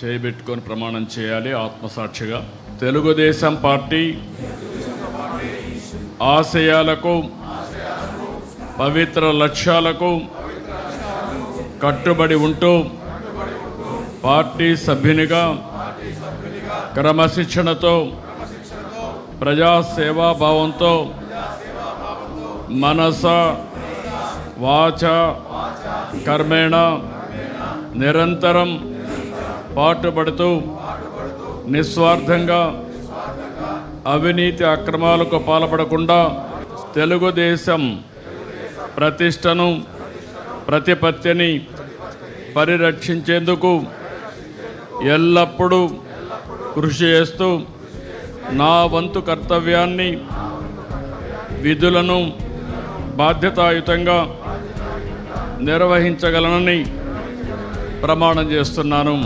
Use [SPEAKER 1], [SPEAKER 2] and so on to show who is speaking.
[SPEAKER 1] చేయబెట్టుకొని ప్రమాణం చేయాలి ఆత్మసాక్షిగా. తెలుగుదేశం పార్టీ ఆశయాలకు పవిత్ర లక్ష్యాలకు కట్టుబడి ఉంటూ పార్టీ సభ్యునిగా క్రమశిక్షణతో ప్రజాసేవాభావంతో మనస వాచ కర్మేణ నిరంతరం పాటుపడుతూ నిస్వార్థంగా అవినీతి అక్రమాలకు పాల్పడకుండా తెలుగుదేశం ప్రతిష్టను ప్రతిపత్తిని పరిరక్షించేందుకు ఎల్లప్పుడూ కృషి చేస్తూ నా వంతు కర్తవ్యాన్ని విధులను బాధ్యతాయుతంగా నిర్వహించగలనని ప్రమాణం చేస్తున్నాను.